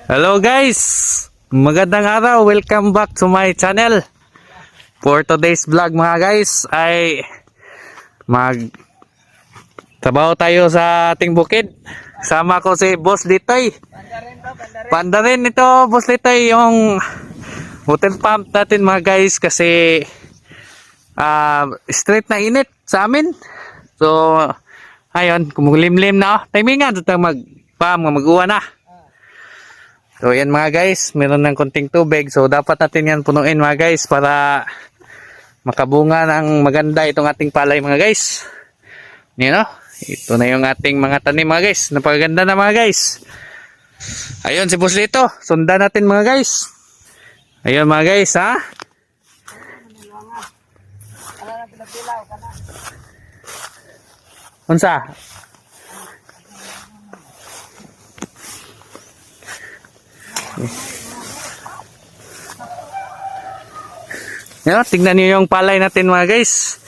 Hello guys! Magandang araw! Welcome back to my channel. For today's vlog mga guys ay trabaho tayo sa ating bukid. Sama ko si Boss Litoy. Panda rin ito Boss Litoy yung water pump natin mga guys kasi straight na init sa amin. So ayun, kumulimlim na. Timingan ito mag-uwa na. So yan mga guys, meron ng konting tubig. So dapat natin yan punuin mga guys para makabunga ng maganda itong ating palay mga guys. Yan o, ito na yung ating mga tanim mga guys. Napakaganda na mga guys. Ayun si Boss Lito, sundan natin mga guys. Ayun mga guys ha. Unsa? Yan, tingnan niyo yung palay natin mga guys.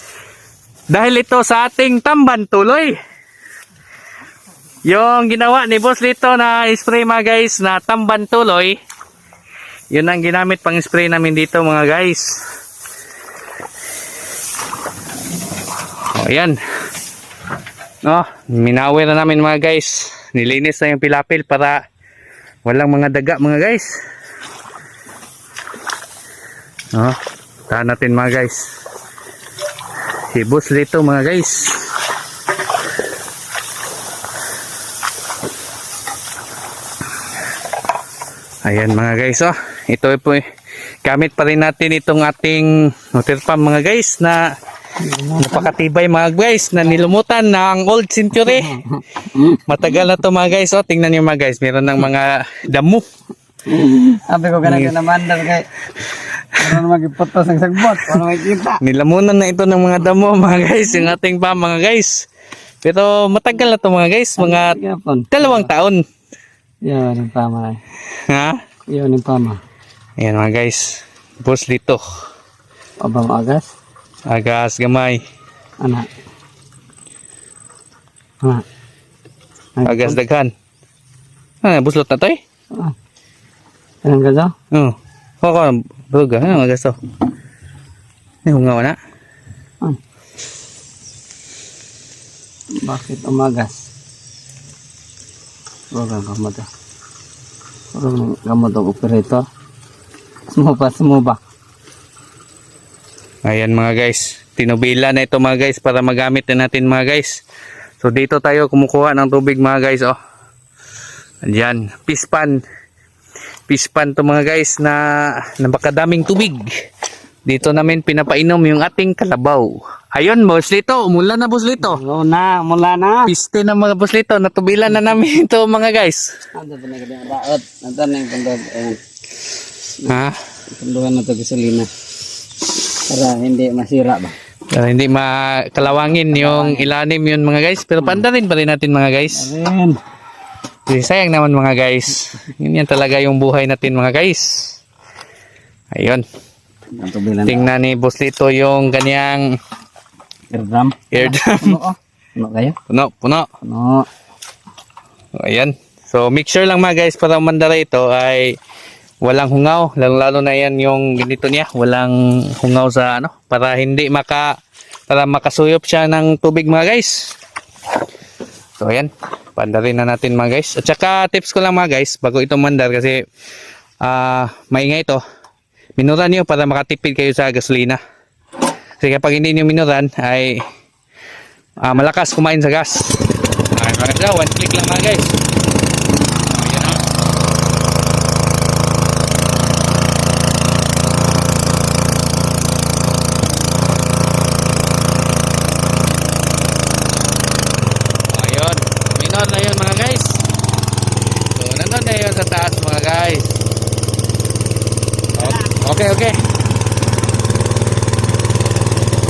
Dahil ito sa ating tamban tuloy. Yung ginawa ni Boss Lito na spray mga guys na tamban tuloy. Yun ang ginamit pang spray namin dito mga guys. O yan. No, minawir na namin mga guys. Nilinis na yung pilapil para walang mga daga mga guys. No, tahan natin mga guys. Si Boss Lito mga guys. Ayan mga guys oh. Ito po gamit pa rin natin itong ating water pump mga guys na napakatibay mga guys na nilumutan ng old century. Matagal na to mga guys oh. Tingnan niyo mga guys, meron ng mga damo. Sabi ko ganito naman dahil kay ano magiputos ng sagbot, ano makikita. Nilamunan na ito ng mga damo mga guys, yung ating pump mga guys. Pero matagal na to mga guys, mga 2 taon. Yan ang tama. Ha? Yan ang tama. Ayan mga guys, Boss Lito. Abang agas. Agas gamay. Anak. Anak. Agas daghan. Buslot na to eh. Anong gazo? Oo. Koko, buga. Ano agas to? Hungaw na. Bakit umagas? Huwag gamot ah. Huwag gamot ang operator. Sumuba. Ayan mga guys, tinubila na ito mga guys para magamit na natin mga guys. So dito tayo kumukuha ng tubig mga guys oh. Ayan, pispan to mga guys na napakadaming tubig. Dito namin pinapainom yung ating kalabaw. Ayun Boss Lito, umulan na Boss Lito. Mula na. Piste na mga Boss Lito, natubilan na namin ito mga guys. Ano ba na ganyan daot? Nanto na yung pandod. Ha? Panduhan na ito gasolina. Para hindi masira ba? Para hindi makalawangin yung ilalim yun mga guys. Pero panda rin pa rin natin mga guys. Ayan. Kasi sayang naman mga guys. Yun yan talaga yung buhay natin mga guys. Ayun. Tingnan ni Boss Lito yung kanyang Airdrum. airdrum. Puno kayo? Puno. Puno. Ayan. So make sure lang mga guys para umandara ito ay walang hungaw. Lalo na yan yung ganito niya. Walang hungaw sa ano. Para hindi para makasuyop siya ng tubig mga guys. So ayan. Pandarin na natin mga guys. At saka tips ko lang mga guys bago ito mandar kasi maingay ito. Minuran nyo para makatipid kayo sa gasolina. Kasi kapag hindi nyo minuran ay malakas kumain sa gas. Mga one click lang mga guys. Ayan o. Ayun. Minor na yun mga guys. So nandun na yun sa taas mga guys. Okay.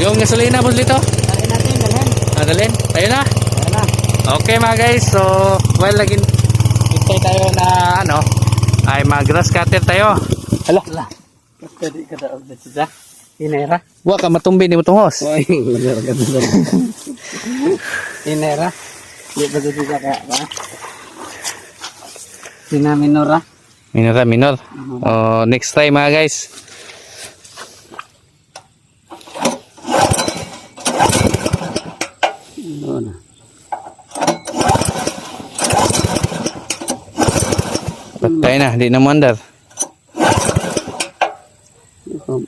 Yung gasolina Boss Lito? Dalhin natin, dalhin. Dalhin? Tayo na? Ayan na. Okay mga guys, so well laging hintay tayo na ano ay mag-grass cutter tayo. Hala. Pwede ka daw na siya. Inera. Wa ka matumbi ni mutungos. Oy, Inera. Di ba dito ka ba? Sinaminora. Minor. Oh, next try mga guys. Ano na. Patay na, di na mandar. Ito.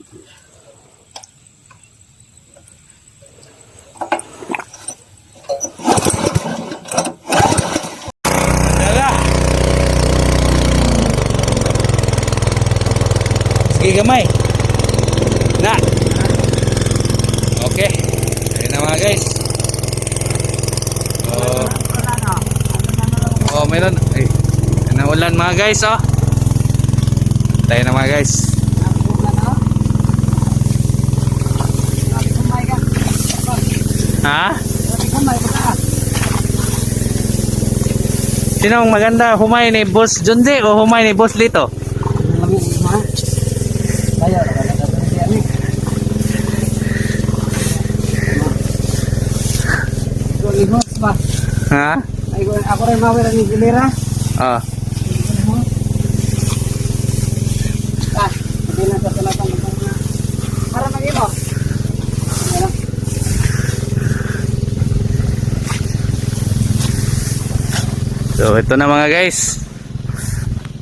Dala. Sige gamay. Na. Okay. Ayun na mga guys. Oh, meron. Ay, naulan mga guys, oh. Tayo na mga guys. Ha? Sino ang maganda? Humay ni Boss Junji o humay ni Boss Lito? Ha? Ako rin mawala ni Gilera. Oh. Hindi na sa talagang para mag-ilo. So ito na mga guys.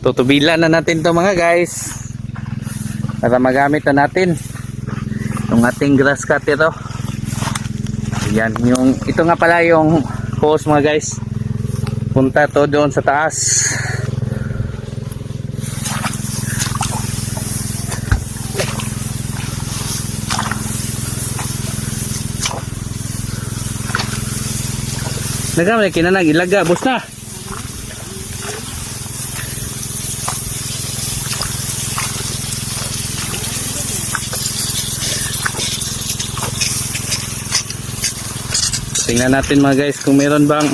Tutubilan na natin to mga guys. Para magamit na natin yung ating grass cutter to. Yan, yung ito nga pala yung hose mga guys. Punta to doon sa taas. Nagamay kinanag ilaga, bus na. Tingnan natin mga guys kung meron bang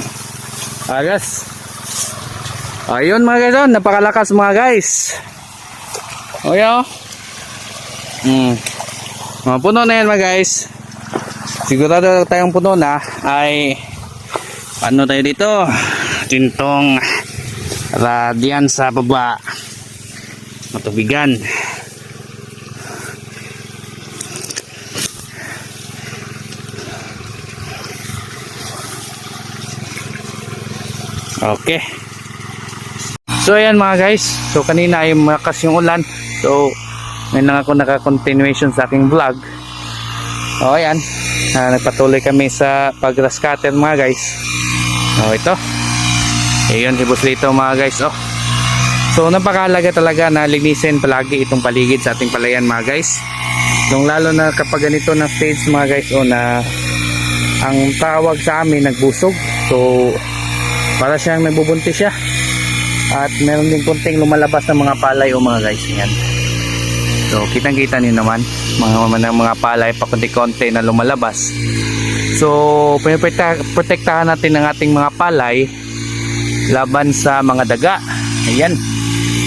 agas. Ayun mga guys, oh, napakalakas mga guys. O yan, oh. Mga puno na yan mga guys. Sigurado tayong puno na ay ano tayo dito? Tintong radian sa baba. Matubigan. Okay. So ayan mga guys. So kanina ay malakas yung ulan. So ngayon lang ako naka-continuation sa aking vlog. O ayan. Nagpatuloy kami sa pag-grass cutter mga guys. O ito. Ayan si Boss Lito mga guys. Oh. So napakahalaga talaga na linisin palagi itong paligid sa ating palayan mga guys. Yung lalo na kapag ganito na stage mga guys o na ang tawag sa amin nagbusog. So para siyang nagbubuntis siya. At meron din konting lumalabas ng mga palay o mga guys. Yan. So kitang kita niyo naman mga palay pa konti-konti na lumalabas. So protektahan natin ang ating mga palay laban sa mga daga. Ayan.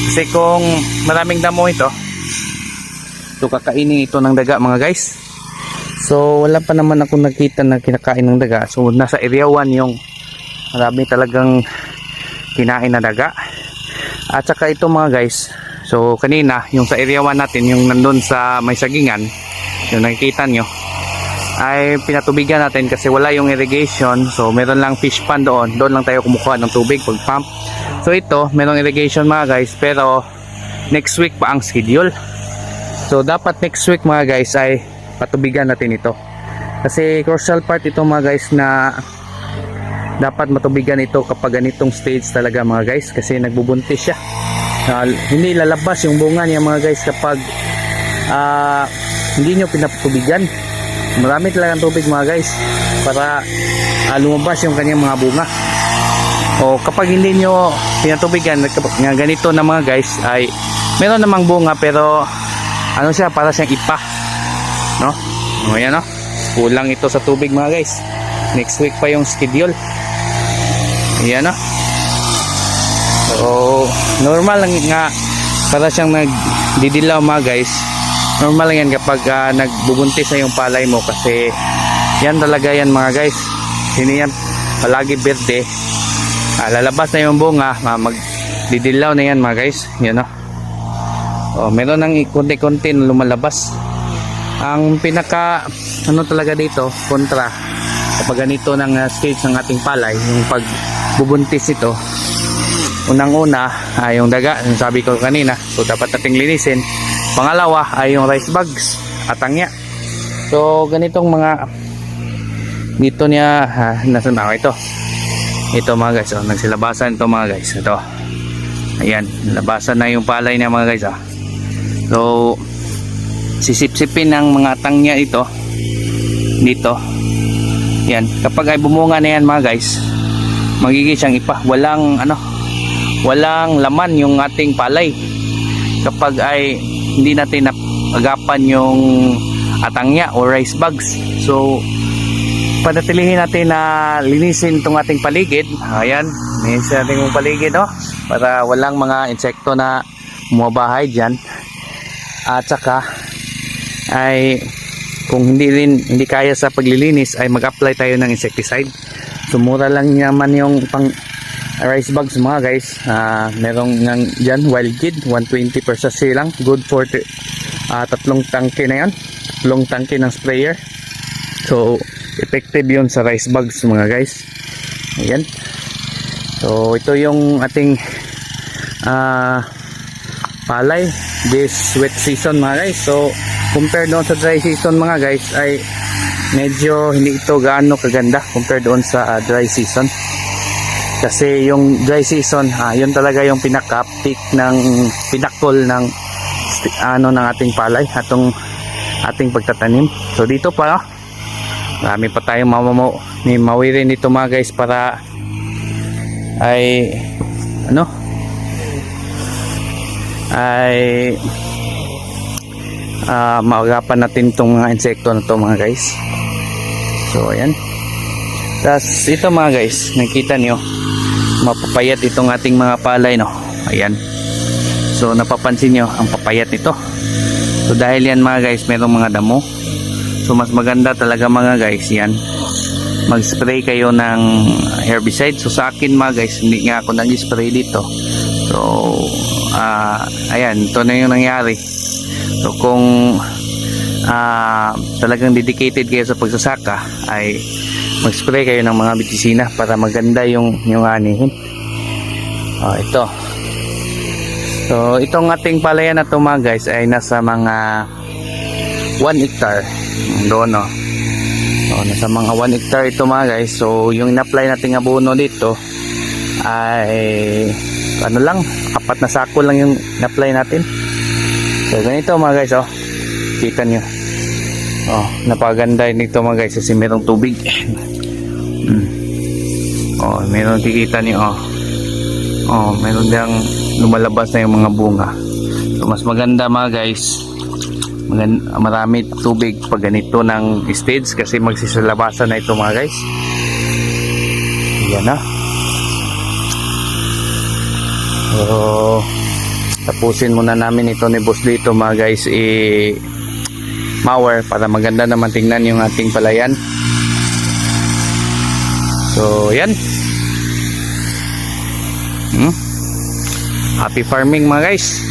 Kasi kung maraming damo ito, so kakainin ito ng daga mga guys. So wala pa naman akong nakita na kinakain ng daga. So nasa area 1 yung marami talagang kinain na daga. At saka ito mga guys, so kanina yung sa area 1 natin, yung nandun sa may sagingan, yung nakikita nyo, ay pinatubigan natin kasi wala yung irrigation. So meron lang fish pond doon lang tayo kumukuha ng tubig pag pump. So ito, merong irrigation mga guys, pero next week pa ang schedule. So dapat next week mga guys ay patubigan natin ito. Kasi crucial part ito mga guys na dapat matubigan ito kapag ganitong stage talaga mga guys, kasi nagbubuntis siya. Hindi lalabas yung bunga niya mga guys kapag hindi nyo pinatubigan. Marami talagang tubig mga guys para lumabas yung kanyang mga bunga. O kapag hindi nyo pinatubigan nga ganito na mga guys, ay meron namang bunga pero ano siya, para siyang ipa, no? O yan, no? Kulang ito sa tubig mga guys. Next week pa yung schedule. Ayan, no? So normal lang nga para siyang nagdidilaw mga guys. Normal lang yan kapag nagbubuntis na yung palay mo, kasi yan talaga yan mga guys. Hindi yan palagi berde. Lalabas na yung bunga, didilaw na yan mga guys. Yan o. Oh, meron ng konti-konti na lumalabas. Ang pinaka ano talaga dito, kontra kapag ganito ng stage ng ating palay, yung pagbubuntis ito, unang-una ay yung daga, yung sabi ko kanina, so dapat nating linisin. Pangalawa ay yung rice bags at tangya. So ganitong mga dito niya nasa na ito mga guys, oh, nagsilabasan ito mga guys. Ito, ayan, labasan na yung palay niya mga guys. So sisip-sipin ng mga tangya ito dito. Yan, kapag ay bumunga na yan mga guys, magiging siyang ipa, walang laman yung ating palay kapag ay hindi natin napagapan yung atangya o rice bags. So panatilihin natin na linisin itong ating paligid. Ayan, linisin natin yung paligid, oh, para walang mga insekto na bumabahay dyan. At saka ay kung hindi kaya sa paglilinis ay mag-apply tayo ng insecticide. So mura lang naman yung pang rice bags mga guys. Merong nang dyan, Wild Kid, 120 per sachet lang, good for tatlong tangke na yan, tatlong tangke ng sprayer. So effective yun sa rice bags mga guys. Ayan, so ito yung ating palay this wet season mga guys. So compared doon sa dry season mga guys ay medyo hindi ito gaano kaganda compared doon sa dry season, kasi yung dry season yun talaga yung pinaka-peak ng pinakol ng ng ating palay, ating pagtatanim. So dito pa marami pa tayong mawirin dito mga guys, para ay maagapan natin itong mga insekto na to mga guys. So ayan, tas ito mga guys, nakita nyo mapapayat itong ating mga palay, no? Ayan, so napapansin nyo ang papayat nito. So dahil yan mga guys, merong mga damo. So mas maganda talaga mga guys yan, mag-spray kayo ng herbicide. So sa akin mga guys, hindi nga ako nag-spray dito. So ayan, ito na yung nangyari. So kung talagang dedicated kayo sa pagsasaka, ay mag-spray kayo ng mga bitisina para maganda yung anihin. Ito. So itong ating palayan na to mga guys ay nasa mga 1 hectare doon, no? So nasa mga 1 hectare ito mga guys. So yung in-apply nating abono dito ay lang, 4 na sako lang yung in-apply natin. So ganito mga guys, oh, kita nyo, oh, napaganda nito mga guys kasi merong tubig. Oh, meron, kikita nyo, oh, meron diyang lumalabas na yung mga bunga. So mas maganda mga guys, marami tubig pag ganito ng stage, kasi magsisilabasan na ito mga guys. Yan na. So tapusin muna namin ito ni boss dito mga guys, mower, para maganda naman tingnan yung ating palayan. So yan, happy farming mga guys.